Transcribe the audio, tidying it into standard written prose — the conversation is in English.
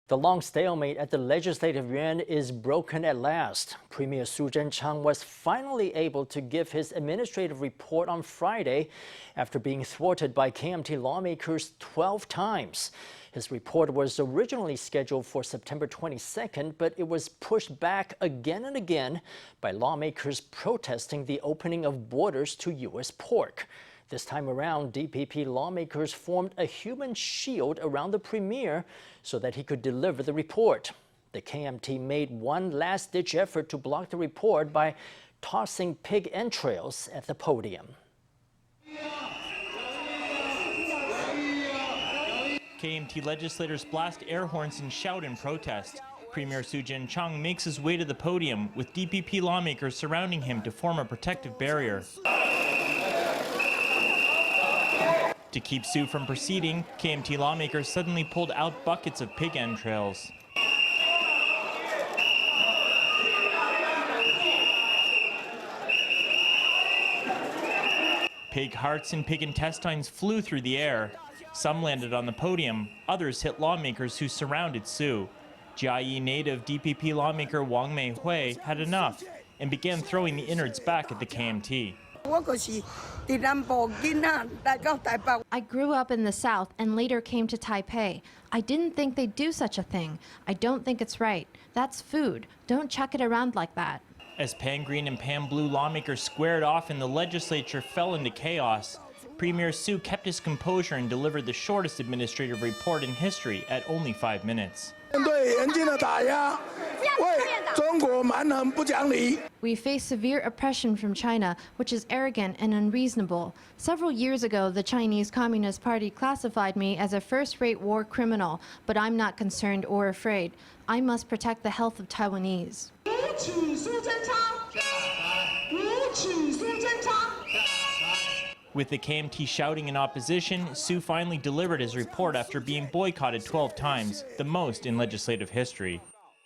The long stalemate at the Legislative Yuan is broken at last. Premier Su Tseng-chang was finally able to give his administrative report on Friday after being thwarted by KMT lawmakers 12 times. His report was originally scheduled for September 22nd, but it was pushed back again and again by lawmakers protesting the opening of borders to U.S. pork. This time around, DPP lawmakers formed a human shield around the premier so that he could deliver the report. The KMT made one last-ditch effort to block the report by tossing pig entrails at the podium. KMT legislators blast air horns and shout in protest. Premier Su Tseng-chang makes his way to the podium, with DPP lawmakers surrounding him to form a protective barrier. To keep Su from proceeding, KMT lawmakers suddenly pulled out buckets of pig entrails. Pig hearts and pig intestines flew through the air. Some landed on the podium, others hit lawmakers who surrounded Su. Jiayi native DPP lawmaker Wang Meihui had enough and began throwing the innards back at the KMT. I grew up in the South and later came to Taipei. I didn't think they'd do such a thing. I don't think it's right. That's food. Don't chuck it around like that. As pan-green and pan-blue lawmakers squared off and the legislature fell into chaos, Premier Su kept his composure and delivered the shortest administrative report in history at only 5 minutes. We face severe oppression from China, which is arrogant and unreasonable. Several years ago, the Chinese Communist Party classified me as a first-rate war criminal, but I'm not concerned or afraid. I must protect the health of Taiwanese. With the KMT shouting in opposition, Su finally delivered his report after being boycotted 12 times, the most in legislative history.